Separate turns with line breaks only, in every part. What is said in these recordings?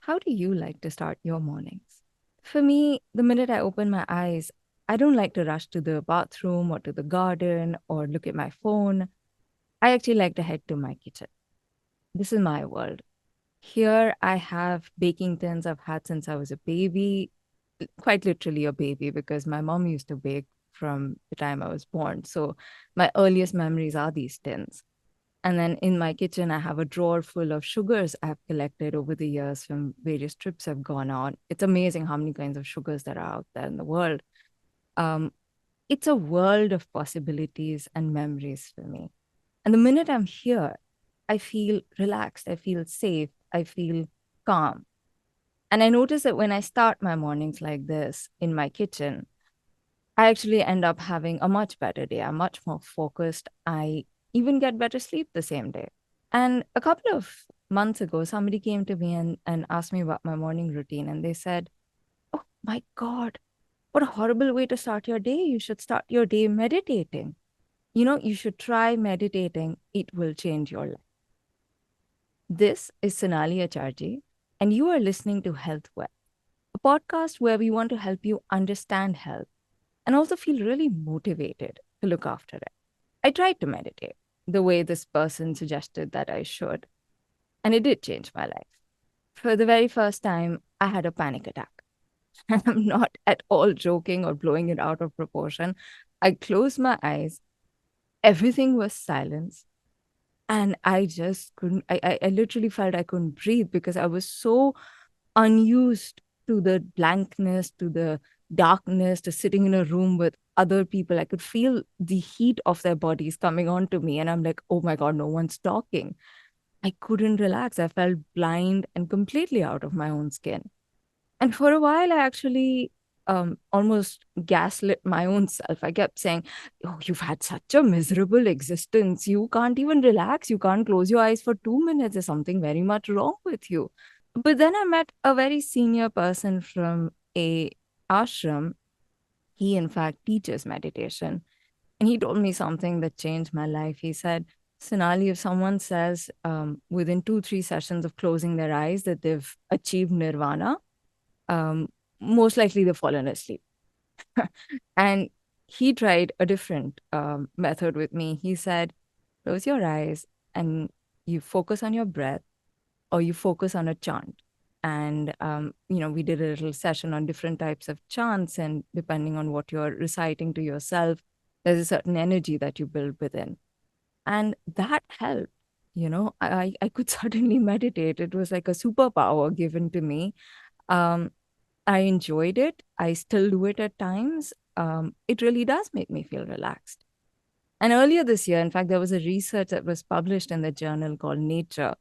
How do you like to start your mornings? For me, the minute I open my eyes, I don't like to rush to the bathroom or to the garden or look at my phone. I actually like to head to my kitchen. This is my world. Here, I have baking tins I've had since I was a baby, quite literally a baby, because my mom used to bake from the time I was born. So my earliest memories are these tins. And then in my kitchen, I have a drawer full of sugars I've collected over the years from various trips I've gone on. It's amazing how many kinds of sugars there are out there in the world. Um, it's a world of possibilities and memories for me. And the minute I'm here, I feel relaxed, I feel safe, I feel calm. And I notice that when I start my mornings like this in my kitchen, I actually end up having a much better day. I'm much more focused. I even get better sleep the same day. And a couple of months ago, somebody came to me and asked me about my morning routine. And they said, "Oh my God, what a horrible way to start your day. You should start your day meditating. You should try meditating. It will change your life." This is Sonali Acharji, and you are listening to Health Well, a podcast where we want to help you understand health and also feel really motivated to look after it. I tried to meditate the way this person suggested that I should, and it did change my life. For the very first time, I had a panic attack. And I'm not at all joking or blowing it out of proportion. I closed my eyes, everything was silence, and I just couldn't, I literally felt I couldn't breathe because I was so unused to the blankness, to the darkness, to sitting in a room with other people. I could feel the heat of their bodies coming onto me. And I'm like, oh my God, no one's talking. I couldn't relax. I felt blind and completely out of my own skin. And for a while, I actually almost gaslit my own self. I kept saying, "Oh, you've had such a miserable existence. You can't even relax. You can't close your eyes for 2 minutes. There's something very much wrong with you." But then I met a very senior person from a ashram. He, in fact, teaches meditation. And he told me something that changed my life. He said, "Sonali, if someone says within 2, 3 sessions of closing their eyes that they've achieved nirvana, um, most likely they've fallen asleep." And he tried a different method with me. He said, close your eyes and you focus on your breath or you focus on a chant. And, we did a little session on different types of chants. And depending on what you're reciting to yourself, there's a certain energy that you build within. And that helped. I could suddenly meditate. It was like a superpower given to me. Um, I enjoyed it. I still do it at times. It really does make me feel relaxed. And earlier this year, in fact, there was a research that was published in the journal called Nature,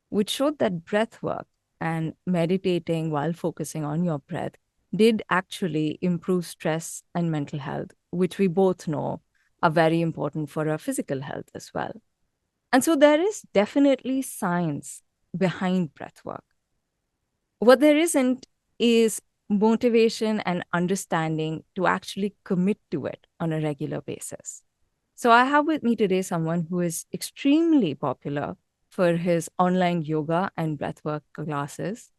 which showed that breath work and meditating while focusing on your breath did actually improve stress and mental health, which we both know are very important for our physical health as well. And so there is definitely science behind breath work. What there isn't is motivation and understanding to actually commit to it on a regular basis. So I have with me today someone who is extremely popular for his online yoga and breathwork classes.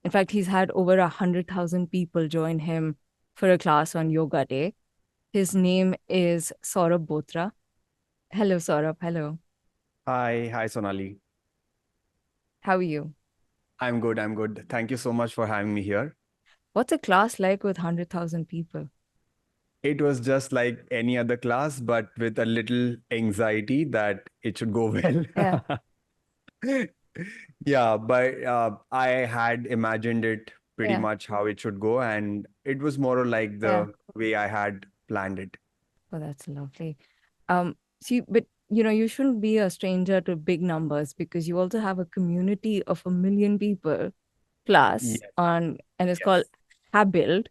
In fact, he's had over 100,000 people join him for a class on Yoga Day. His name is Saurabh Bothra. Hello, Saurabh. Hello.
Hi, Sonali.
How are you?
I'm good. I'm good. Thank you so much for having me here.
What's a class like with 100,000 people?
It was just like any other class, but with a little anxiety that it should go well.
Yeah,
Yeah, but I had imagined it pretty
yeah,
much how it should go, and it was more or like
yeah.
the way I had planned it.
Oh, that's lovely. See, but you shouldn't be a stranger to big numbers because you also have a community of 1 million people plus
Yes,
on, and it's called
yes.
HaBuild.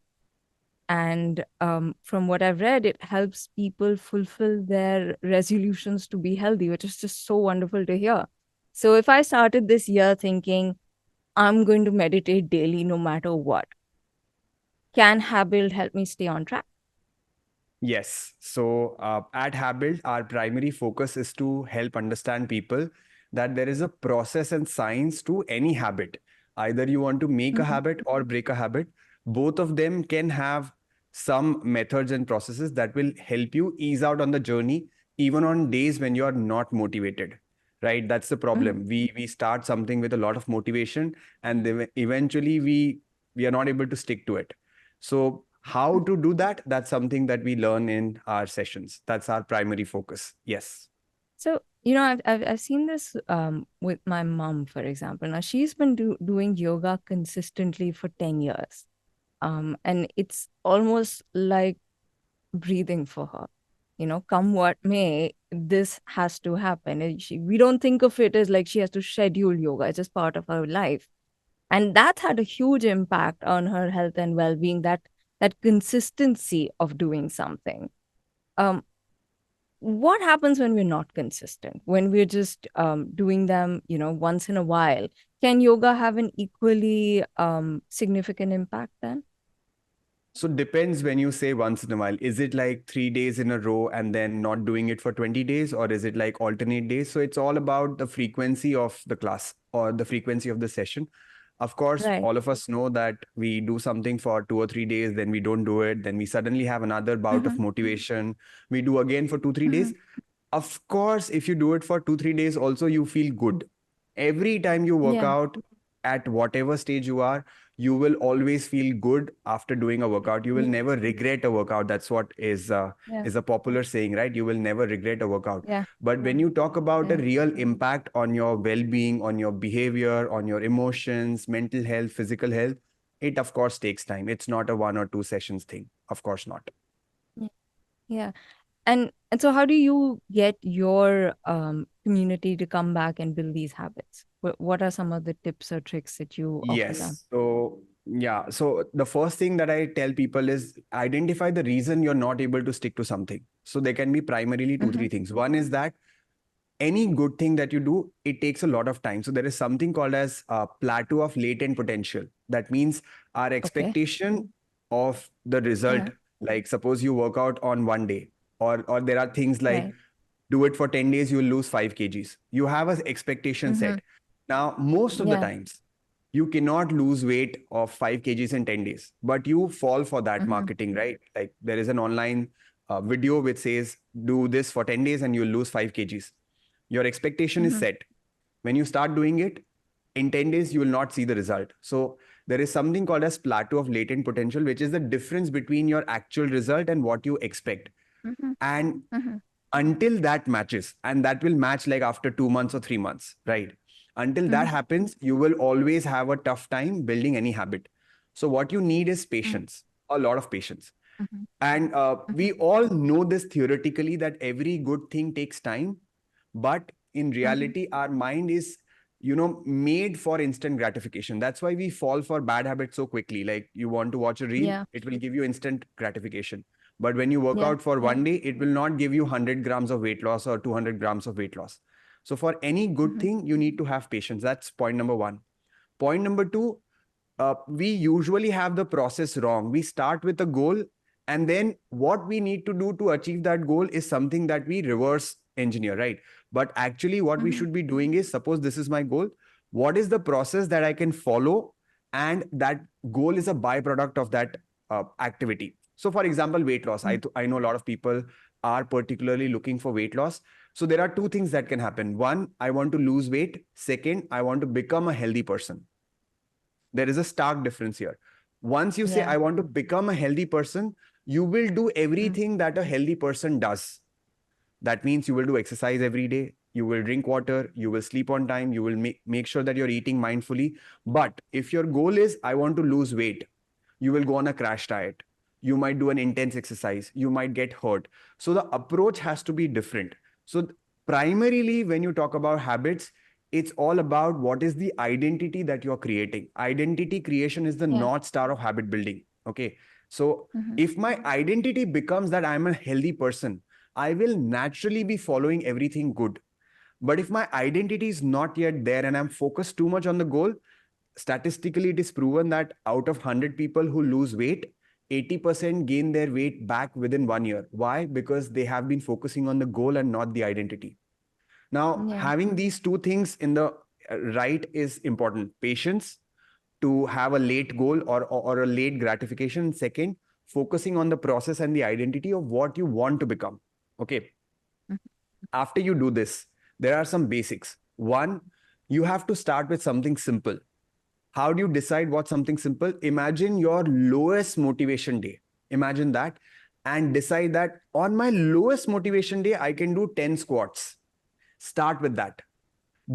And from what I've read, it helps people fulfill their resolutions to be healthy, which is just so wonderful to hear. So if I started this year thinking I'm going to meditate daily no matter what, can HaBuild help me stay on track?
Yes. So at HaBuild, our primary focus is to help understand people that there is a process and science to any habit. Either you want to make a
Mm-hmm.
habit or break a habit. Both of them can have some methods and processes that will help you ease out on the journey, even on days when you're not motivated. Right? That's the
Mm-hmm.
problem. We start something with a lot of motivation, and then eventually we are not able to stick to it. So how to do that? That's something that we learn in our sessions. That's our primary focus. Yes.
So, I've seen this with my mom, for example. Now, she's been doing yoga consistently for 10 years. And it's almost like breathing for her. Come what may, this has to happen. We don't think of it as like she has to schedule yoga, it's just part of her life. And that had a huge impact on her health and well-being, that consistency of doing something. Um, what happens when we're not consistent, when we're just doing them once in a while? Can yoga have an equally significant impact then?
So depends when you say once in a while. Is it like 3 days in a row and then not doing it for 20 days, or is it like alternate days? So it's all about the frequency of the class or the frequency of the session. Of course,
Right.
all of us know that we do something for 2 or 3 days, then we don't do it, then we suddenly have another bout of
Mm-hmm.
motivation. We do again for 2, 3 days.
Mm-hmm.
Of course, if you do it for 2, 3 days, also you feel good. Every time you work
Yeah.
out at whatever stage you are, you will always feel good after doing a workout. You will
Yeah.
never regret a workout. That's what
Yeah.
is a popular saying, right? You will never regret a workout.
Yeah.
But when you talk about a
Yeah.
real impact on your well-being, on your behavior, on your emotions, mental health, physical health, it of course takes time. It's not a 1 or 2 sessions thing. Of course not.
Yeah. Yeah. And so how do you get your community to come back and build these habits? What are some of the tips or tricks that you offer them?
Yes. So, yeah. So, the first thing that I tell people is identify the reason you're not able to stick to something. So, there can be primarily two,
Mm-hmm.
three things. One is that any good thing that you do, it takes a lot of time. So, there is something called as a plateau of latent potential. That means our
Okay.
expectation of the result,
Yeah.
like suppose you work out on one day, or there are things like
Right.
do it for 10 days, you will lose 5 kgs. You have an expectation
Mm-hmm.
set. Now, most of the
Yeah.
times, you cannot lose weight of 5 kgs in 10 days, but you fall for that
Mm-hmm.
marketing, right? Like there is an online video which says, do this for 10 days and you'll lose 5 kgs. Your expectation is
Mm-hmm.
set. When you start doing it, in 10 days, you will not see the result. So there is something called as plateau of latent potential, which is the difference between your actual result and what you expect.
Mm-hmm.
And
Mm-hmm.
until that matches, and that will match like after 2 months or 3 months, right? Until that
Mm-hmm.
happens, you will always have a tough time building any habit. So what you need is patience, a lot of patience.
Mm-hmm.
And
Mm-hmm.
we all know this theoretically, that every good thing takes time, but in
Mm-hmm.
reality our mind is made for instant gratification. That's why we fall for bad habits so quickly. Like you want to watch a reel,
Yeah.
it will give you instant gratification, but when you work
Yeah.
out for one day, it will not give you 100 grams of weight loss or 200 grams of weight loss. So for any good
Mm-hmm.
thing, you need to have patience. That's point number one. Point number two, we usually have the process wrong. We start with a goal, and then what we need to do to achieve that goal is something that we reverse engineer, right? But actually, what we
Mm-hmm.
should be doing is, suppose this is my goal, what is the process that I can follow? And that goal is a byproduct of that activity. So, for example, weight loss. I know a lot of people are particularly looking for weight loss. So, there are two things that can happen. One, I want to lose weight. Second, I want to become a healthy person. There is a stark difference here. Once you say,
Yeah.
I want to become a healthy person, you will do
Mm.
everything that a healthy person does. That means you will do exercise every day, you will drink water, you will sleep on time, you will make sure that you're eating mindfully. But if your goal is, I want to lose weight, you will go on a crash diet. You might do an intense exercise. You might get hurt. So the approach has to be different. So primarily, when you talk about habits, it's all about what is the identity that you're creating. Identity creation is the
Yeah.
north star of habit building. Okay. So
Mm-hmm.
if my identity becomes that I'm a healthy person, I will naturally be following everything good. But if my identity is not yet there and I'm focused too much on the goal, statistically it is proven that out of 100 people who lose weight, 80% gain their weight back within 1 year. Why? Because they have been focusing on the goal and not the identity. Now,
Yeah.
having these two things in the right is important: patience, to have a late goal or a late gratification. Second, focusing on the process and the identity of what you want to become. Okay.
Mhm.
After you do this, there are some basics. One, you have to start with something simple. How do you decide what's something simple? Imagine your lowest motivation day. Imagine that and decide that on my lowest motivation day, I can do 10 squats. Start with that.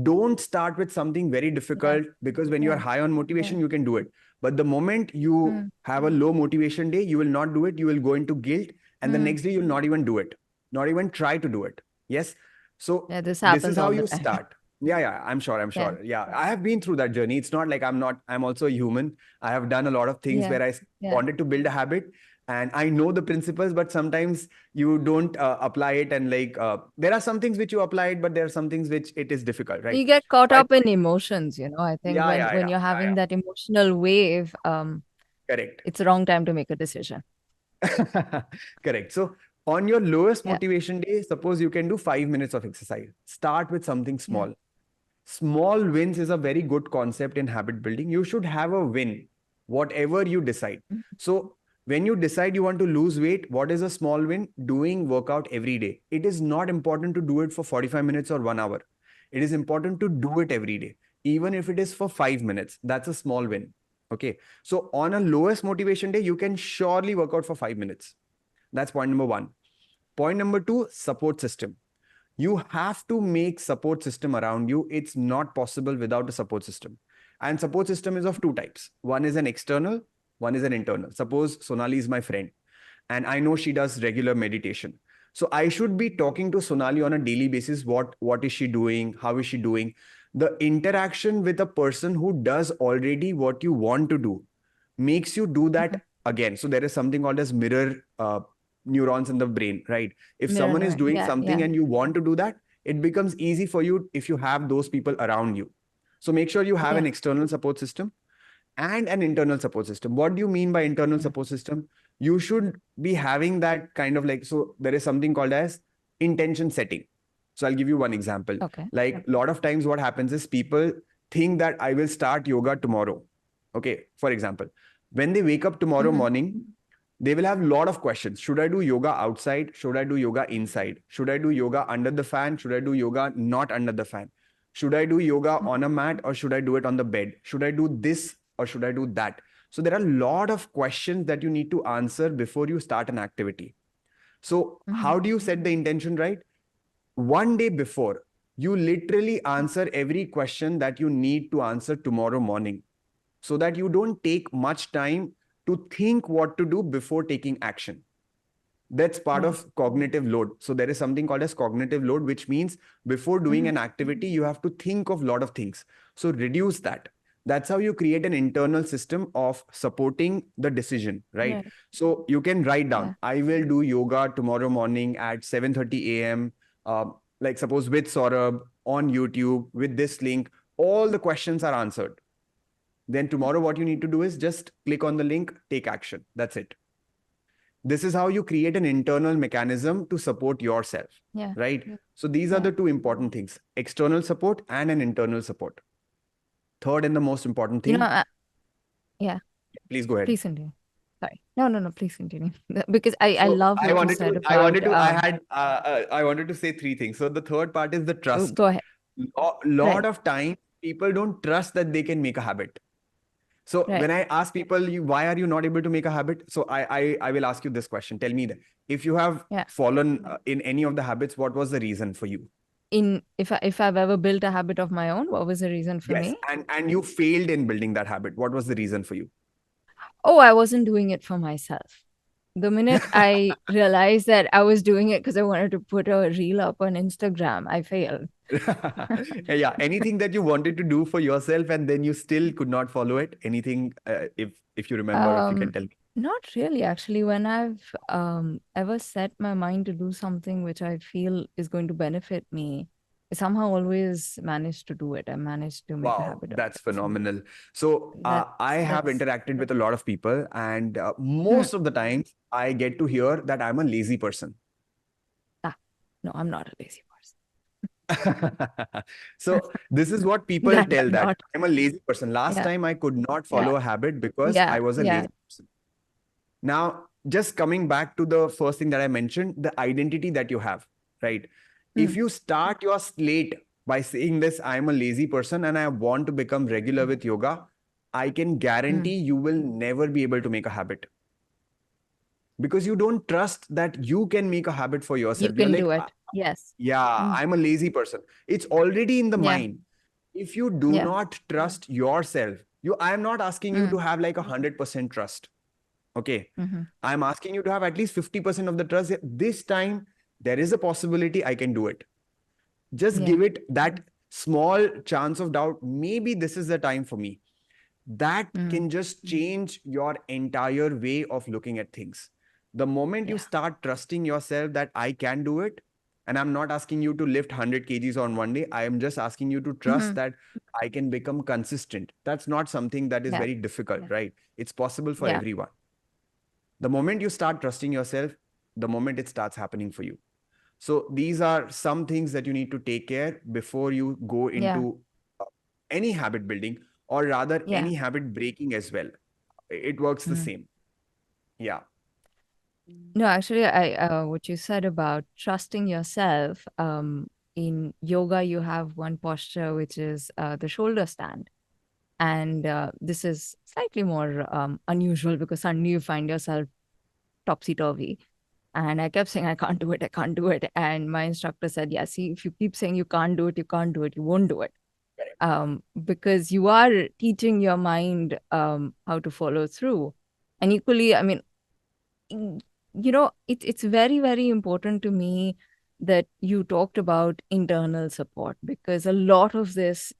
Don't start with something very
Yeah.
difficult, because when you are
Yeah.
high on
Yeah.
motivation, you can do it. But the moment you
Mm.
have a low motivation day, you will not do it. You will go into guilt. And the
Mm.
next day, you'll not even do it, not even try to do it. Yes. So
Yeah, this
this is
happens
how
all the
you
time.
start. Yeah, yeah, I'm sure. I'm
Yeah.
sure. Yeah, I have been through that journey. It's not like I'm also a human. I have done a lot of things
Yeah.
where I
Yeah.
wanted to build a habit, and I know the principles, but sometimes you don't apply it. And like, there are some things which you applied, but there are some things which it is difficult, right?
You get caught
I,
up in emotions, you know. I think
yeah, yeah,
when
yeah,
you're
yeah,
having
yeah.
that emotional wave,
Correct.
it's the wrong time to make a decision.
Correct. So on your lowest
Yeah.
motivation day, suppose you can do 5 minutes of exercise. Start with something
Yeah.
small. Small wins is a very good concept in habit building. You should have a win, whatever you decide.
Mhm.
So when you decide you want to lose weight, what is a small win? Doing workout every day. It is not important to do it for 45 minutes or 1 hour. It is important to do it every day, even if it is for 5 minutes. That's a small win. Okay. So on a lowest motivation day, you can surely work out for 5 minutes. That's point number one. Point number two, support system. You have to make support system around you. It's not possible without a support system. And support system is of two types. One is an external, one is an internal. Suppose Sonali is my friend and I know she does regular meditation. So I should be talking to Sonali on a daily basis. What is she doing? How is she doing? The interaction with a person who does already what you want to do makes you do
Mhm.
that again. So there is something called as mirror neurons in the brain, right? If
Mirror
someone is
neuron.
doing
Yeah.
something
Yeah.
and you want to do that, it becomes easy for you if you have those people around you. So make sure you have
Yeah.
an external support system and an internal support system. What do you mean by internal
Yeah.
support system? You should be having that kind of like, so there is something called as intention setting. So I'll give you one example.
Okay.
Like a lot of times what happens is people think that I will start yoga tomorrow. Okay. For example, when they wake up tomorrow
Mm-hmm.
morning, they will have a lot of questions. Should I do yoga outside? Should I do yoga inside? Should I do yoga under the fan? Should I do yoga not under the fan? Should I do yoga on a mat or should I do it on the bed? Should I do this or should I do that? So there are a lot of questions that you need to answer before you start an activity. So
Mm-hmm.
how do you set the intention right? One day before, you literally answer every question that you need to answer tomorrow morning so that you don't take much time to think what to do before taking action. That's part
Yeah.
of cognitive load. So there is something called as cognitive load, which means before doing
Mm-hmm.
an activity, you have to think of a lot of things. So reduce that. That's how you create an internal system of supporting the decision, right?
Right.
So you can write down,
Yeah.
I will do yoga tomorrow morning at 7:30 a.m. Like suppose with Sorabh on YouTube with this link, all the questions are answered. Then tomorrow, what you need to do is just click on the link, take action. That's it. This is how you create an internal mechanism to support yourself,
Yeah.
right? So these are
Yeah.
the two important things, external support and an internal support. Third and the most important
You know,
thing,
yeah.
please go ahead.
Please continue. Sorry. No, no, no. Please continue. Because I
So
love what you said
I
about
wanted to, I wanted to say three things. So the third part is the
oh,
trust.
go ahead.
Lot
Right.
of time, people don't trust that they can make a habit. So
Right.
when I ask people, why are you not able to make a habit? So I will ask you this question. Tell me that if you have
Yeah.
fallen in any of the habits, what was the reason for you?
In if I've ever built a habit of my own, what was the reason for
Yes,
me?
and you failed in building that habit. What was the reason for you?
Oh, I wasn't doing it for myself. The minute I realized that I was doing it because I wanted to put a reel up on Instagram, I failed.
Yeah, anything that you wanted to do for yourself and then you still could not follow it. Anything, if you remember, if you can
Um,
tell me.
Not really, actually. When I've ever set my mind to do something which I feel is going to benefit me, I somehow always manage to do it. I managed to make a
Wow,
habit of
that's
it. So
phenomenal. So I have
that's
interacted with a lot of people, and
Hmm.
most of the times I get to hear that I'm a lazy person.
Ah, no, I'm not a lazy person.
So this is what people
that
tell,
I'm
that
not.
I'm a lazy person. Last
Yeah,
time I could not
yeah,
follow a habit because
yeah,
I was a
yeah.
lazy person. Now, just coming back to the first thing that I mentioned, the identity that you have, right? If
Mm,
you start your slate by saying this, I'm a lazy person and I want to become regular with yoga, I can
mm.
guarantee you will never be able to make a habit, because you don't trust that you can make a habit for
You
yourself. You're
can do
like,
it. Yes.
yeah,
Mm,
I'm a lazy person. It's already in the
yeah,
mind. If you do
yeah.
not trust yourself, I am not asking you
Mm,
to have like 100% trust. Okay.
mm-hmm.
I'm asking you to have at least 50% of the trust. This time, there is a possibility I can do it. Just
Yeah,
give it that small chance of doubt. Maybe this is the time for me. That
mm,
can just change your entire way of looking at things. The moment you
yeah.
start trusting yourself that I can do it, and I'm not asking you to lift 100 kgs on one day, I am just asking you to trust
Mm-hmm.
that I can become consistent. That's not something that is
Yeah,
very difficult, right? It's possible for
yeah,
everyone. The moment you start trusting yourself, the moment it starts happening for you. So these are some things that you need to take care before you go
yeah,
into any habit building, or rather
yeah.
any habit breaking as well. It works the
Mm.
same. Yeah.
No, actually, what you said about trusting yourself, in yoga, you have one posture which is the shoulder stand. And this is slightly more unusual because suddenly you find yourself topsy turvy. And I kept saying, I can't do it, I can't do it. And my instructor said, yeah, see, if you keep saying you can't do it, you can't do it, you won't do it. Because you are teaching your mind how to follow through. And equally, I mean, mm, it's very, very important to me that you talked about internal support, because a lot of this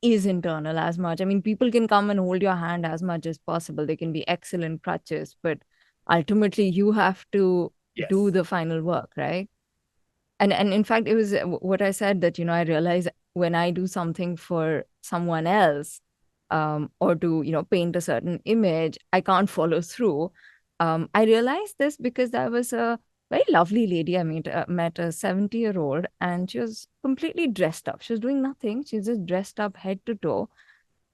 is internal as much. I mean, people can come and hold your hand as much as possible. They can be excellent crutches, but ultimately you have to do
Yes.
the final work, right? And in fact, it was what I said, that I realize when I do something for someone else, or to paint a certain image, I can't follow through. I realized this because there was a very lovely lady I met a 70-year-old, and she was completely dressed up. She was doing nothing. She's just dressed up head to toe,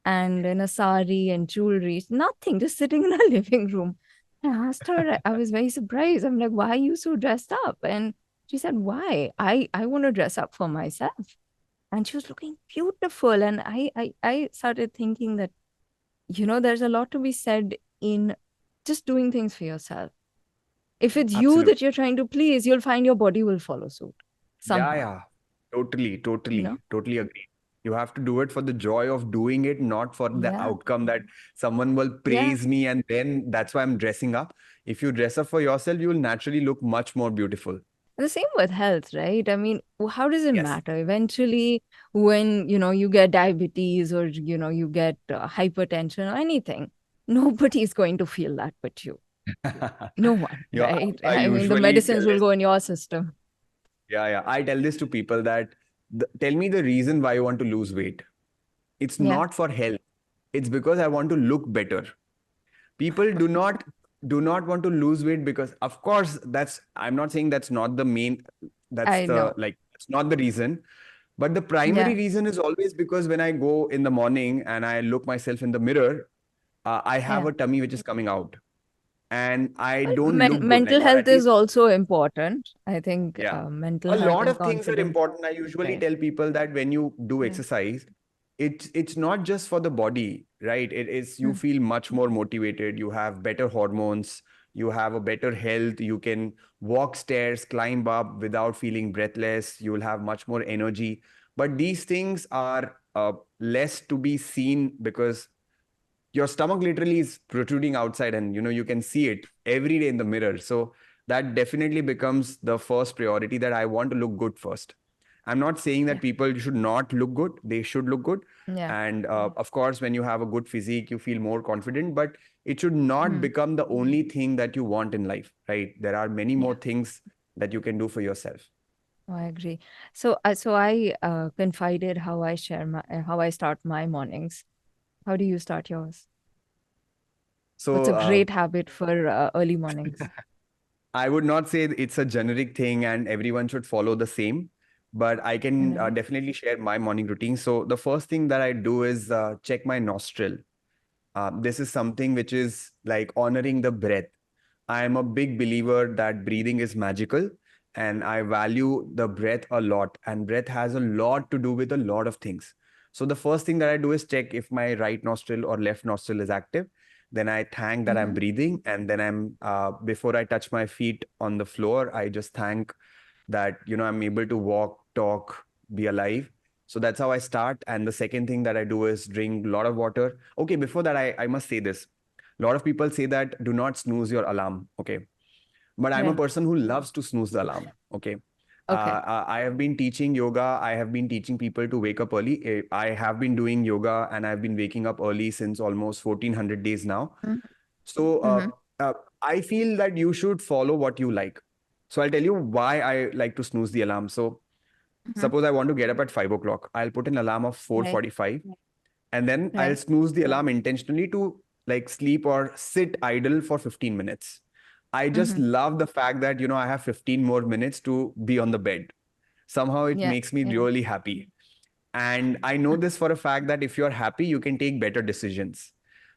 and in a sari and jewelry, nothing, just sitting in her living room. I asked her, I was very surprised. I'm like, why are you so dressed up? And she said, why? I want to dress up for myself. And she was looking beautiful. And I started thinking that, there's a lot to be said in just doing things for yourself. If it's you
Absolutely.
that you're trying to please, you'll find your body will follow suit
Yeah,
somehow,
yeah. Totally,
you know?
totally agree. You have to do it for the joy of doing it, not for the
Yeah.
outcome that someone will
Yeah.
praise me and then that's why I'm dressing up. If you dress up for yourself, you will naturally look much more beautiful.
The same with health, right? I mean, how does it
Yes.
matter? Eventually, when you get diabetes, or you get hypertension or anything, nobody is going to feel that but you. No one,
Yeah,
right?
I
I mean, the
usually tell
medicines will
this.
go in your system.
Yeah, yeah. I tell this to people that tell me the reason why you want to lose weight. It's
Yeah,
not for health. It's because I want to look better. People do not want to lose weight because, of course, that's, I'm not saying that's not the main, that's
I
the
know.
like, it's not the reason. But the primary
Yeah,
reason is always because when I go in the morning and I look myself in the mirror, I have
yeah.
a tummy which is coming out and I
Well,
don't look good, like,
mental
or
health
at
is
least.
also important. I think
Yeah.
mental
A
health
lot
and
of things are
confidence,
important. I usually
right?
tell people that when you do
Yeah.
exercise, it's not just for the body, right? It is, you
Mm,
feel much more motivated, you have better hormones, you have a better health, you can walk stairs, climb up without feeling breathless, you will have much more energy. But these things are less to be seen because your stomach literally is protruding outside and you can see it every day in the mirror. So that definitely becomes the first priority, that I want to look good first. I'm not saying that
yeah.
people should not look good, they should look good.
Yeah.
And of course, when you have a good physique, you feel more confident, but it should not
Mm,
become the only thing that you want in life, right? There are many more
yeah.
things that you can do for yourself.
Oh, I agree. So I confided how I start my mornings. How do you start yours? What's
So
a great habit for early mornings?
I would not say it's a generic thing and everyone should follow the same. but I can
Right.
definitely share my morning routine. So the first thing that I do is check my nostril. This is something which is like honoring the breath. I am a big believer that breathing is magical, and I value the breath a lot. And breath has a lot to do with a lot of things. So the first thing that I do is check if my right nostril or left nostril is active. Then I thank that I'm
Mm-hmm.
breathing, and then before I touch my feet on the floor, I just thank that I'm able to walk, talk, be alive. So that's how I start. And the second thing that I do is drink a lot of water. Okay, before that, I must say this. A lot of people say that do not snooze your alarm. Okay, but I'm a
Yeah.
person who loves to snooze the alarm. Okay.
Okay.
I have been teaching yoga. I have been teaching people to wake up early. I have been doing yoga and I've been waking up early since almost 1400 days now. So
Mm-hmm.
I feel that you should follow what you like. So I'll tell you why I like to snooze the alarm. So
Mm-hmm.
suppose I want to get up at 5 o'clock. I'll put an alarm of
Right.
4:45, and then I'll
Right.
snooze the alarm intentionally to like sleep or sit idle for 15 minutes. I just
Mm-hmm.
love the fact that I have 15 more minutes to be on the bed. Somehow it
Yeah.
makes me
Yeah.
really happy. And I know this for a fact that if you're happy, you can take better decisions.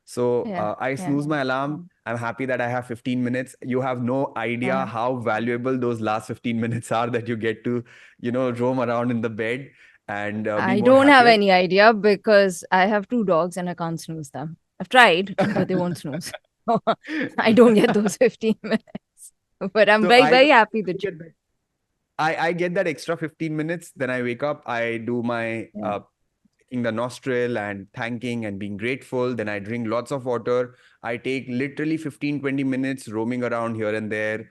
So
Yeah.
I
Yeah.
snooze my alarm. I'm happy that I have 15 minutes. You have no idea
Uh-huh.
how valuable those last 15 minutes are that you get to, roam around in the bed and be
I
more
don't have
happier.
any idea because I have two dogs and I can't snooze them. I've tried, but they won't snooze. I don't get those 15 minutes. But I'm
So
very,
I
very happy
I
that you.
get that. I get that extra 15 minutes. Then I wake up. I do my
Yeah.
in the nostril and thanking and being grateful. Then I drink lots of water. I take literally 15-20 minutes roaming around here and there.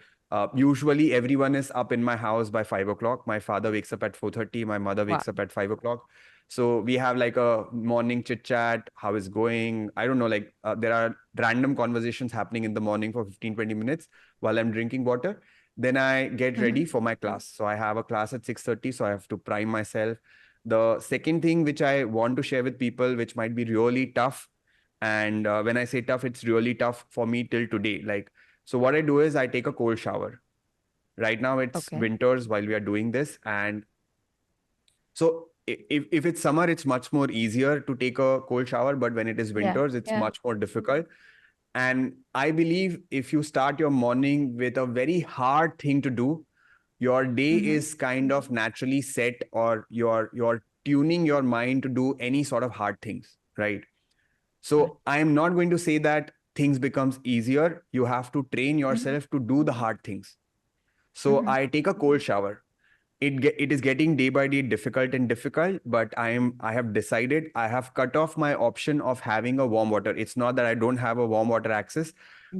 Usually everyone is up in my house by 5 o'clock. My father wakes up at 4:30. My mother
Wow.
wakes up at 5 o'clock. So we have like a morning chit chat. How is going? I don't know. Like there are random conversations happening in the morning for 15-20 minutes while I'm drinking water. Then I get
Mm-hmm.
ready for my class. So I have a class at 6:30. So I have to prime myself. The second thing which I want to share with people, which might be really tough, and when I say tough, it's really tough for me till today. Like, so what I do is I take a cold shower. Right now it's
Okay.
winters while we are doing this, and so if it's summer, it's much more easier to take a cold shower. But when it is
Yeah.
winters, it's
Yeah.
much more difficult. And I believe if you start your morning with a very hard thing to do, your day
Mm-hmm.
is kind of naturally set, or you're tuning your mind to do any sort of hard things, right?
Right.
So I am not going to say that things becomes easier. You have to train
Mm-hmm.
yourself to do the hard things. So
Mm-hmm.
I take a cold shower. It is getting day by day difficult and difficult, but I have decided, I have cut off my option of having a warm water. It's not that I don't have a warm water access.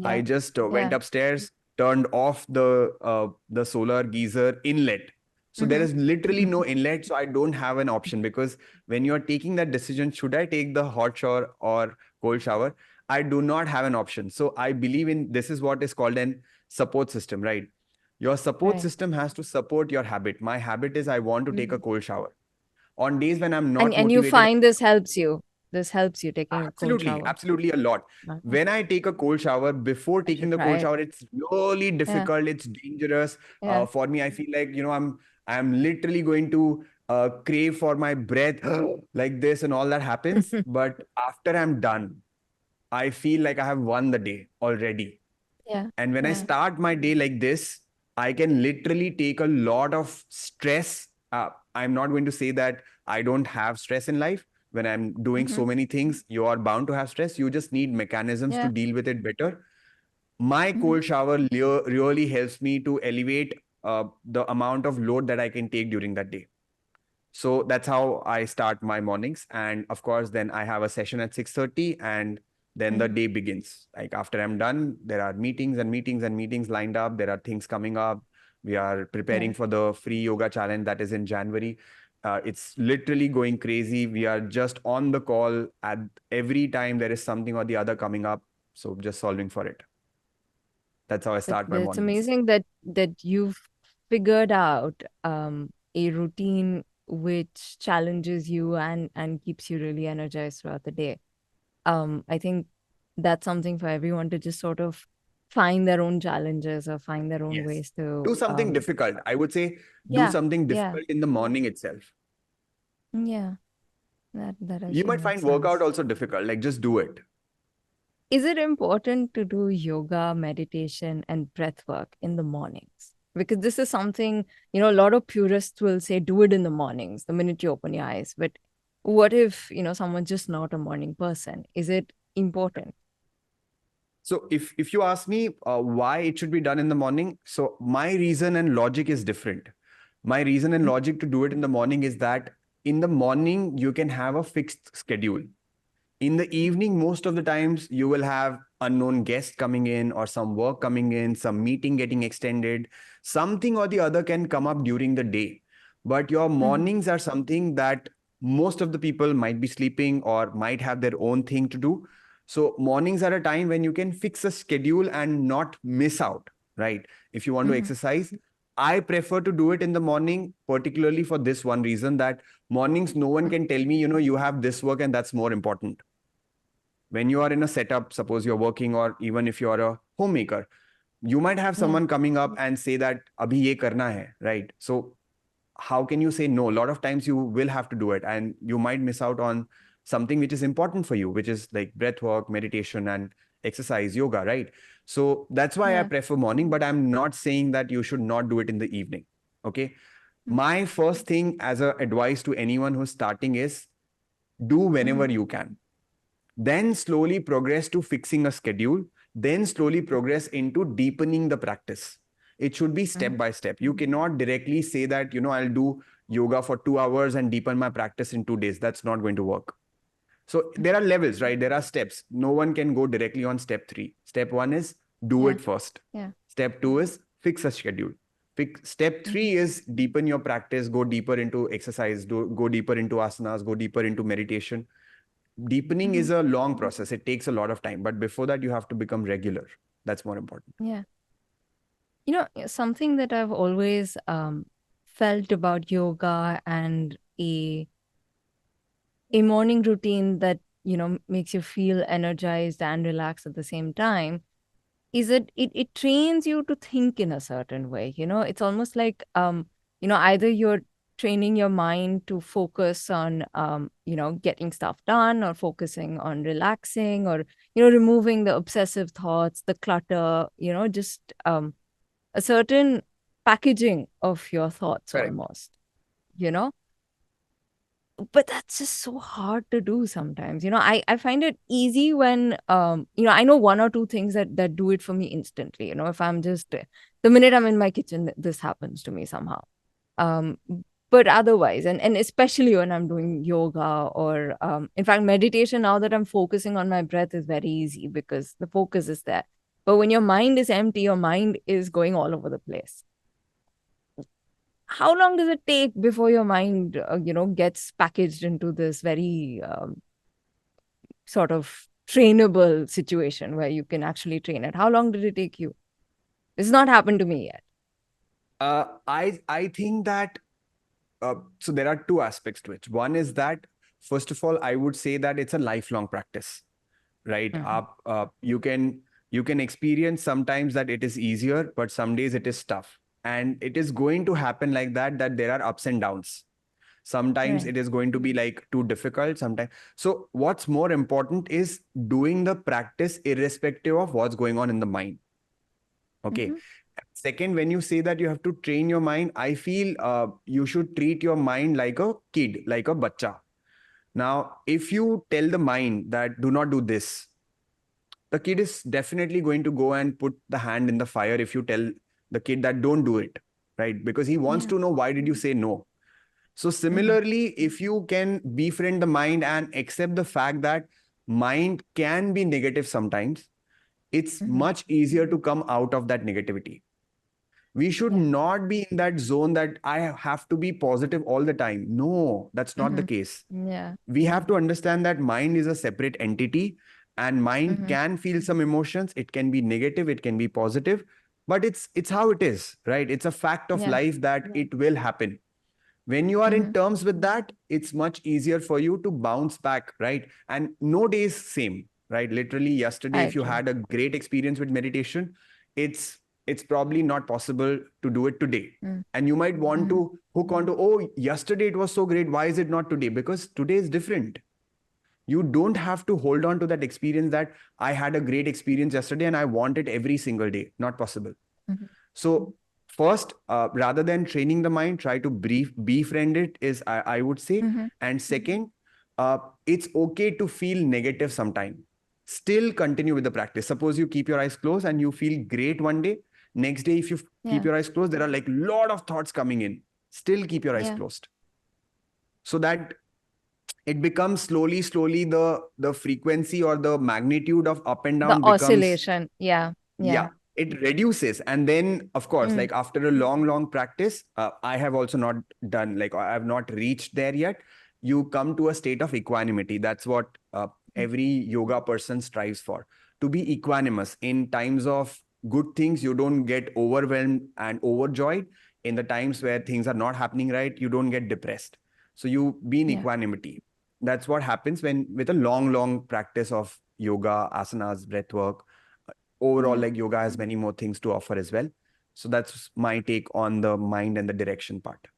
I
Yeah.
just went
Yeah.
upstairs, turned off the solar geyser inlet. So there
Mm-hmm.
is literally
Mm-hmm.
no inlet, so I don't have an option. Because when you're taking that decision, should I take the hot shower or cold shower, I do not have an option. So I believe in, this is what is called an support system, right? Your support
Right.
system has to support your habit. My habit is I want to take a
Mm-hmm.
cold shower. On days when I'm
And
not
you
motivated,
find this helps you. This helps you taking a cold
absolutely,
shower.
absolutely a lot.
Okay.
When I take a cold shower, before
I
taking
should
the
try
cold
it.
shower, it's really
Yeah.
difficult. It's dangerous.
Yeah.
For me, I feel like, I'm literally going to crave for my breath like this, and all that happens. But after I'm done, I feel like I have won the day already.
Yeah.
And when I
Yeah.
start my day like this, I can literally take a lot of stress. I'm not going to say that I don't have stress in life. When I'm doing
Mm-hmm.
so many things, you are bound to have stress. You just need mechanisms to
Yeah.
deal with it better. My
Mm-hmm.
cold shower really helps me to elevate the amount of load that I can take during that day. So that's how I start my mornings. And of course, then I have a session at 6:30, and then the
Mm-hmm.
day begins. Like after I'm done, there are meetings and meetings and meetings lined up. There are things coming up. We are
Yeah.
preparing for the free yoga challenge that is in January. It's literally going crazy. We are just on the call at every time there is something or the other coming up. So just solving for it. That's how I start my
It's
mornings.
amazing that you've figured out a routine which challenges you and keeps you really energized throughout the day. I think that's something for everyone to just sort of find their own challenges or find their own
Yes.
ways to
Do something difficult. I would say do
yeah,
something
yeah,
difficult in the morning itself.
yeah. That
You
actually
might find
makes
workout
sense.
also difficult. Like just do it.
Is it important to do yoga, meditation, and breath work in the mornings? Because this is something, a lot of purists will say do it in the mornings, the minute you open your eyes. But what if, someone's just not a morning person? Is it important?
So if you ask me why it should be done in the morning, so my reason and logic is different. My reason and logic to do it in the morning is that in the morning you can have a fixed schedule. In the evening, most of the times you will have unknown guests coming in or some work coming in, some meeting getting extended, something or the other can come up during the day. But your
Mm-hmm.
mornings are something that most of the people might be sleeping or might have their own thing to do. So mornings are a time when you can fix a schedule and not miss out, right? If you want to
Mm-hmm.
exercise, I prefer to do it in the morning, particularly for this one reason that mornings, no one can tell me, you have this work and that's more important. When you are in a setup, suppose you're working or even if you're a homemaker, you might have
Yeah.
someone coming up and say that abhi ye karna hai, right? So how can you say no? A lot of times you will have to do it and you might miss out on something which is important for you, which is like breath work, meditation, and exercise, yoga, right? So that's why I
Yeah.
prefer morning, but I'm not saying that you should not do it in the evening. Okay.
Mm-hmm.
My first thing as a advice to anyone who's starting is do
Mm-hmm.
whenever you can, then slowly progress to fixing a schedule, then slowly progress into deepening the practice. It should be
Mm-hmm.
step by step. You cannot directly say that, I'll do yoga for 2 hours and deepen my practice in 2 days. That's not going to work. So there are levels, right? There are steps. No one can go directly on step three. Step one is do
Yeah.
it first.
Yeah.
Step two is fix a schedule. Step
Mm-hmm.
three is deepen your practice, go deeper into exercise, go deeper into asanas, go deeper into meditation. Deepening
Mm-hmm.
is a long process. It takes a lot of time, but before that you have to become regular. That's more important.
Yeah. Something that I've always felt about yoga and a morning routine that makes you feel energized and relaxed at the same time is it trains you to think in a certain way. It's almost like either you're training your mind to focus on getting stuff done, or focusing on relaxing, or removing the obsessive thoughts, the clutter, just a certain packaging of your thoughts
Correct.
almost, you know but that's just so hard to do sometimes. I find it easy when I know one or two things that do it for me instantly. If I'm just the minute I'm in my kitchen, this happens to me somehow. um but otherwise, and especially when I'm doing yoga, or in fact meditation, now that I'm focusing on my breath, is very easy because the focus is there. But when your mind is empty, your mind is going all over the place. How long does it take before your mind gets packaged into this very sort of trainable situation where you can actually train it? How long did it take you? It's not happened to me yet.
I think that so there are two aspects to it. One is that first of all, I would say that it's a lifelong practice, right?
Hmm.
You can experience sometimes that it is easier, but some days it is tough, and it is going to happen like that. That there are ups and downs. Sometimes
Right.
it is going to be like too difficult. Sometimes. So what's more important is doing the practice irrespective of what's going on in the mind. Okay.
Hmm.
Second, when you say that you have to train your mind, I feel you should treat your mind like a kid, like a bacha. Now, if you tell the mind that do not do this, the kid is definitely going to go and put the hand in the fire if you tell the kid that don't do it, right? Because he wants
Yeah.
to know why did you say no. So
Hmm.
similarly, if you can befriend the mind and accept the fact that mind can be negative sometimes, it's
Hmm.
much easier to come out of that negativity. We should
Yeah.
not be in that zone that I have to be positive all the time. No, that's not the
Hmm.
case.
Yeah.
We have to understand that mind is a separate entity and mind
Hmm.
can feel some emotions. It can be negative, it can be positive, but it's how it is, right? It's a fact of
Yeah.
life that it will happen. When you are in
Hmm.
terms with that, it's much easier for you to bounce back, right? And no day is same, right? Literally yesterday,
I
if you
agree.
had a great experience with meditation, it's it's probably not possible to do it today.
Mm.
And you might want
Mm-hmm.
to hook onto, oh, yesterday it was so great, why is it not today? Because today is different. You don't have to hold on to that experience that I had a great experience yesterday and I want it every single day. Not possible.
Mm-hmm.
So first, rather than training the mind, try to befriend it is I would say.
Mm-hmm.
And second, it's okay to feel negative sometime. Still continue with the practice. Suppose you keep your eyes closed and you feel great one day. Next day, if you keep
Yeah.
your eyes closed, there are like lot of thoughts coming in. Still keep your eyes
Yeah.
closed so that it becomes slowly the frequency or the magnitude of up and
The
down becomes,
oscillation. Yeah.
yeah,
Yeah.
it reduces. And then of course,
Mm.
like after a long practice, I have also not done, like I have not reached there yet, you come to a state of equanimity. That's what
Mm.
every yoga person strives for, to be equanimous. In times of good things, you don't get overwhelmed and overjoyed. In the times where things are not happening right, you don't get depressed. So you be in
Yeah.
equanimity. That's what happens when with a long practice of yoga, asanas, breath work. Overall,
Yeah.
like yoga has many more things to offer as well. So that's my take on the mind and the direction part.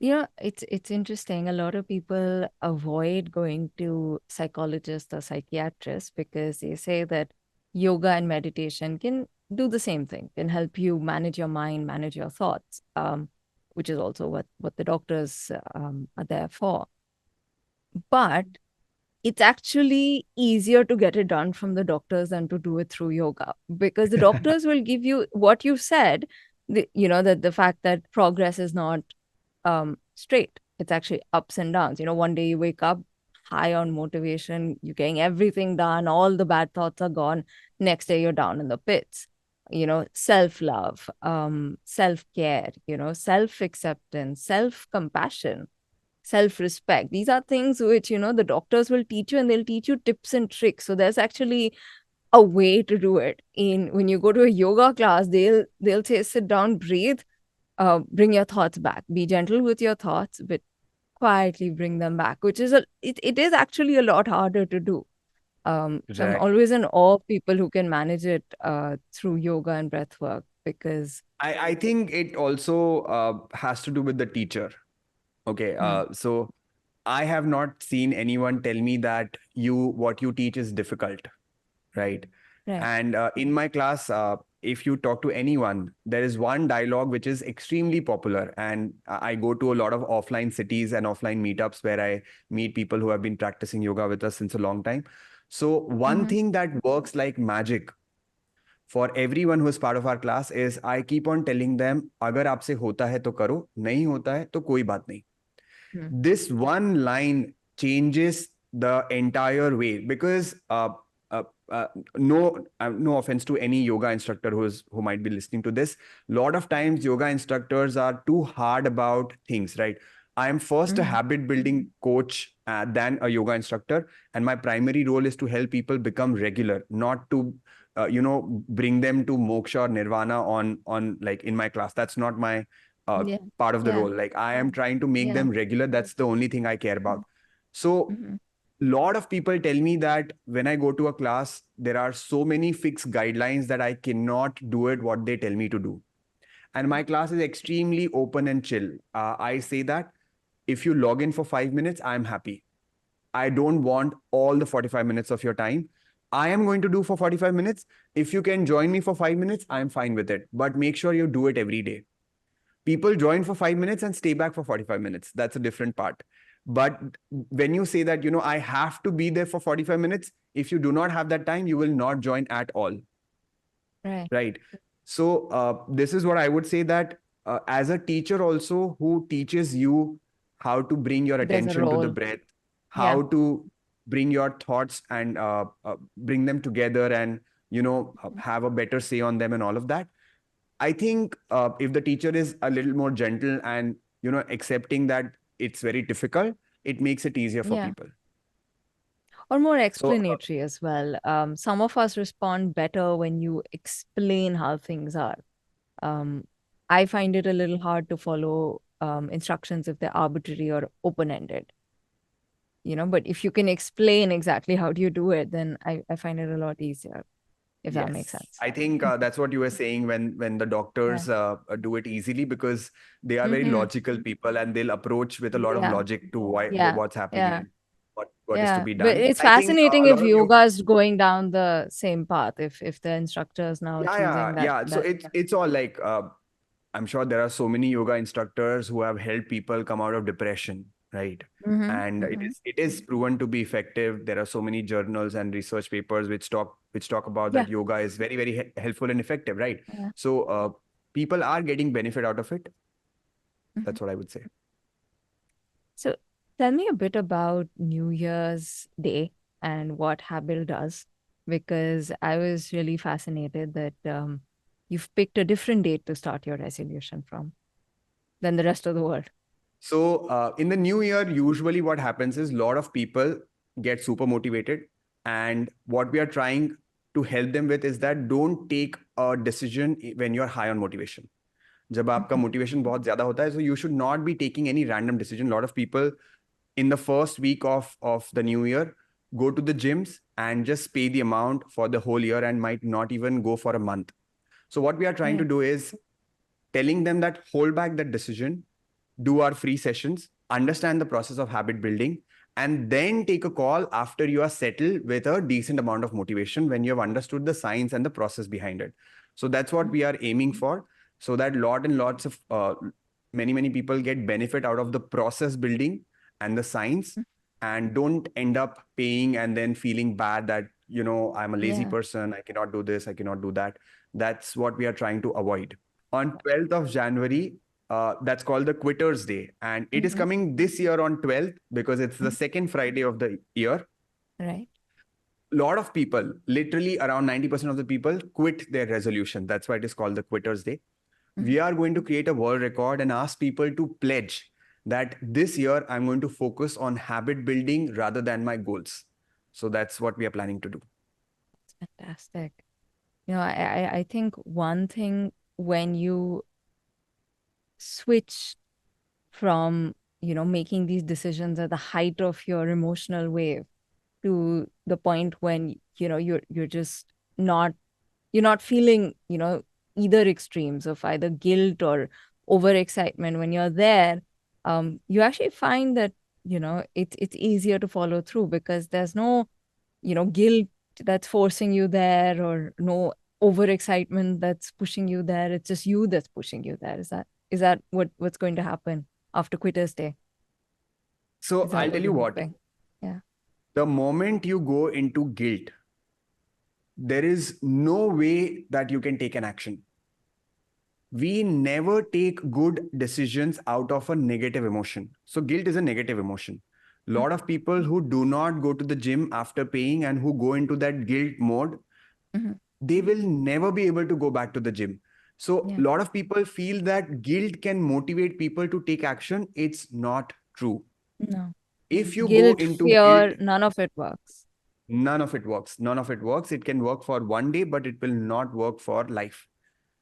It's interesting. A lot of people avoid going to psychologists or psychiatrists because they say that yoga and meditation can do the same thing, can help you manage your mind, manage your thoughts, which is also what the doctors are there for. But it's actually easier to get it done from the doctors than to do it through yoga, because the doctors will give you what you said, that the fact that progress is not straight. It's actually ups and downs. One day you wake up high on motivation, you're getting everything done, all the bad thoughts are gone. Next day you're down in the pits. Self love, self care, self acceptance, self compassion, self respect. These are things which, the doctors will teach you, and they'll teach you tips and tricks. So there's actually a way to do it. In When you go to a yoga class, they'll say, sit down, breathe, bring your thoughts back, be gentle with your thoughts, but quietly bring them back, which is it is actually a lot harder to do. So I'm
Right.
always in awe of people who can manage it through yoga and breath work, because
I think it also has to do with the teacher. Okay.
mm,
So I have not seen anyone tell me that what you teach is difficult, right?
right.
And in my class, if you talk to anyone, there is one dialogue which is extremely popular. And I go to a lot of offline cities and offline meetups where I meet people who have been practicing yoga with us since a long time. So, one
Mm-hmm.
thing that works like magic for everyone who is part of our class is I keep on telling them, अगर आपसे होता है तो करो, नहीं होता है तो कोई बात नहीं.
Mm.
This one line changes the entire way, because uh, uh, no no offense to any yoga instructor who might be listening to this. Lot of times yoga instructors are too hard about things, right? I am first a
Mm-hmm.
habit building coach than a yoga instructor, and my primary role is to help people become regular, not to bring them to moksha or nirvana on like in my class. That's not my
Yeah.
part of the
Yeah.
role. Like I am trying to make
Yeah.
them regular. That's the only thing I care about. So
Mm-hmm.
lot of people tell me that when I go to a class, there are so many fixed guidelines that I cannot do it what they tell me to do. And my class is extremely open and chill. I say that if you log in for 5 minutes, I'm happy. I don't want all the 45 minutes of your time. I am going to do for 45 minutes. If you can join me for 5 minutes, I'm fine with it. But make sure you do it every day. People join for 5 minutes and stay back for 45 minutes. That's a different part. But when you say that, I have to be there for 45 minutes, if you do not have that time, you will not join at all.
Right.
Right. So, this is what I would say, that as a teacher, also, who teaches you how to bring your
There's a
attention to the
role.
breath,
Yeah.
how to bring your thoughts and bring them together and, have a better say on them and all of that. I think if the teacher is a little more gentle and accepting that it's very difficult, it makes it easier for
Yeah.
people.
Or more
So
explanatory as well. Some of us respond better when you explain how things are. Um, I find it a little hard to follow instructions if they're arbitrary or open ended. but if you can explain exactly how do you do it, then I find it a lot easier, if that makes
Yes,
sense.
I think that's what you were saying when the
Yeah.
doctors do it easily, because they are very
Mm-hmm.
logical people and they'll approach with a lot of
Yeah.
logic to why
Yeah.
what's happening
Yeah.
and what is to
Yeah.
be
But
done.
it's
I think
fascinating
a
if
lot of yoga.
yoga is going down the same path, if the instructor is now
Yeah, yeah,
choosing that
yeah. So
that.
it's all like I'm sure there are so many yoga instructors who have helped people come out of depression, right?
Mm-hmm.
And it
Mm-hmm.
is proven to be effective. There are so many journals and research papers which talk about
Yeah.
that yoga is very very helpful and effective, right?
Yeah.
So people are getting benefit out of it.
Mm-hmm.
That's what I would say.
So tell me a bit about New Year's Day and what HaBuild does, because I was really fascinated that you've picked a different date to start your resolution from than the rest of the world.
So in the new year, usually what happens is a lot of people get super motivated, and what we are trying to help them with is that don't take a decision when you're high on motivation. जब आपका
Mhm.
motivation बहुत ज़्यादा होता है, so you should not be taking any random decision. A lot of people in the first week of the new year go to the gyms and just pay the amount for the whole year and might not even go for a month. So what we are trying to
Right.
do is telling them that hold back that decision, do our free sessions, understand the process of habit building, and then take a call after you are settled with a decent amount of motivation when you have understood the science and the process behind it. So that's what we are aiming for, so that lot and lots of many people get benefit out of the process building and the science,
Mhm.
and don't end up paying and then feeling bad that I'm a lazy
Yeah.
person, I cannot do this, I cannot do that. That's what we are trying to avoid. On 12th of January, that's called the Quitters Day. And it is
Hmm.
coming this year on 12th because it's the second Friday of the year.
Right.
A lot of people, literally around 90% of the people, quit their resolution. That's why it is called the Quitters Day.
Mhm.
We are going to create a world record and ask people to pledge that this year I'm going to focus on habit building rather than my goals. So that's what we are planning to do.
Fantastic. I think one thing when you switch from, making these decisions at the height of your emotional wave to the point when, you're just not you're not feeling, either extremes of either guilt or overexcitement. When you're there, you actually find that, it's easier to follow through because there's no, guilt that's forcing you there, or no overexcitement that's pushing you there. It's just you that's pushing you there. Is that what's going to happen after Quitters Day?
So
Is that
I'll
what
tell
you're
you what,
hoping? Yeah.
the moment you go into guilt, there is no way that you can take an action. We never take good decisions out of a negative emotion. So guilt is a negative emotion. A lot of people who do not go to the gym after paying and who go into that guilt mode,
Mm-hmm.
they will never be able to go back to the gym. So a
Yeah.
lot of people feel that guilt can motivate people to take action. It's not true.
No.
If you go
Guilt,
into guilt,
fear, none of it works.
none of it works. None of it works. It can work for one day, but it will not work for life.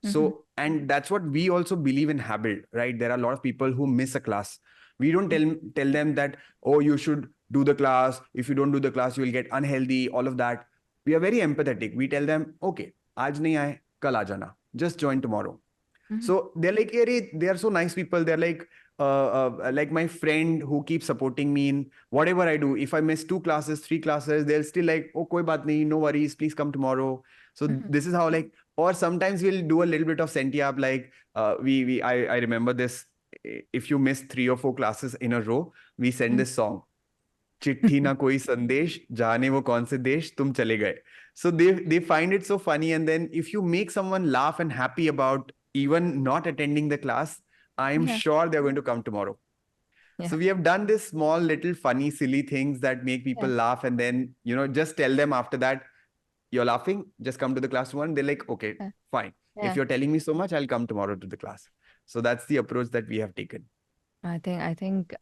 Mm-hmm.
So, and that's what we also believe in HaBuild, right? There are a lot of people who miss a class. We don't tell them that, oh, you should do the class. If you don't do the class, you will get unhealthy, all of that. We are very empathetic. We tell them, okay, aaj nahi aaye, kal aa jana. Just join tomorrow.
Mm-hmm.
So they're like, "Arey," they are so nice people. They're like my friend who keeps supporting me in whatever I do. If I miss 2 classes, 3 classes, they're still like, oh, koi baat nahi, no worries, please come tomorrow. So
Mm-hmm.
this is how, like, or sometimes we'll do a little bit of sentiap. Like I remember this. If you miss 3 or 4 classes in a row, we send this song. चिट्ठी ना कोई संदेश जाने वो कौन से देश तुम चले गए. So they find it so funny, and then if you make someone laugh and happy about even not attending the class, I'm
Yeah.
sure they're going to come tomorrow.
Yeah.
So we have done this small little funny silly things that make people
Yeah.
laugh, and then just tell them after that, you're laughing, just come to the class tomorrow. And they're like, okay,
Yeah.
fine, if
Yeah.
you're telling me so much, I'll come tomorrow to the class. So that's the approach that we have taken.
I think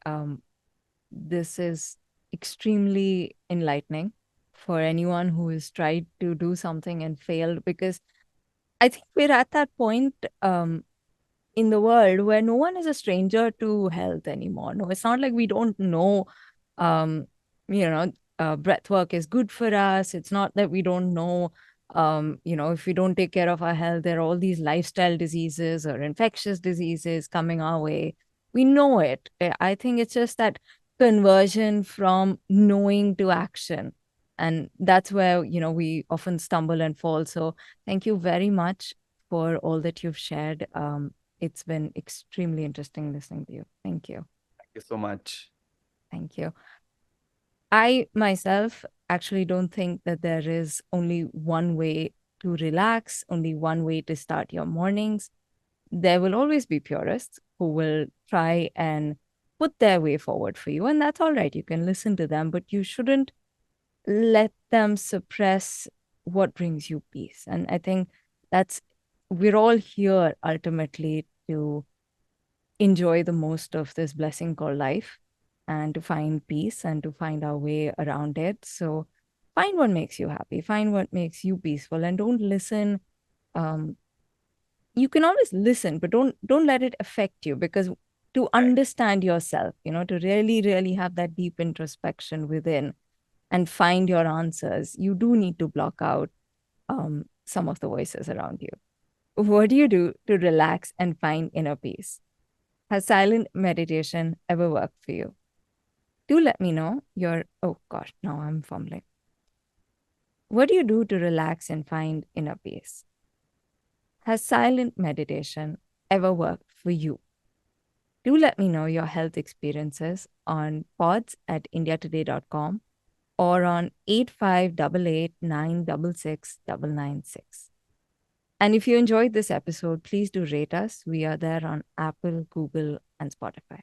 this is extremely enlightening for anyone who has tried to do something and failed, because I think we're at that point in the world where no one is a stranger to health anymore. No, it's not like we don't know. Um, breath work is good for us. It's not that we don't know, if we don't take care of our health, there are all these lifestyle diseases or infectious diseases coming our way. We know it. I think it's just that conversion from knowing to action. And that's where, we often stumble and fall. So thank you very much for all that you've shared. It's been extremely interesting listening to you. Thank you.
Thank you so much.
Thank you. I myself actually don't think that there is only one way to relax, only one way to start your mornings. There will always be purists who will try and put their way forward for you, and that's all right. You can listen to them, but you shouldn't let them suppress what brings you peace. And I think that's we're all here ultimately to enjoy the most of this blessing called life and to find peace and to find our way around it. So find what makes you happy, find what makes you peaceful, and don't listen. Um, you can always listen, but don't let it affect you, because to
Right.
understand yourself, to really, really have that deep introspection within and find your answers, you do need to block out some of the voices around you. What do you do to relax and find inner peace? Has silent meditation ever worked for you? Do let me know your. Oh gosh, now I'm fumbling. What do you do to relax and find inner peace? Has silent meditation ever worked for you? Do let me know your health experiences on pods@indiatoday.com or on 8588 966 And if you enjoyed this episode, please do rate us. We are there on Apple, Google, and Spotify.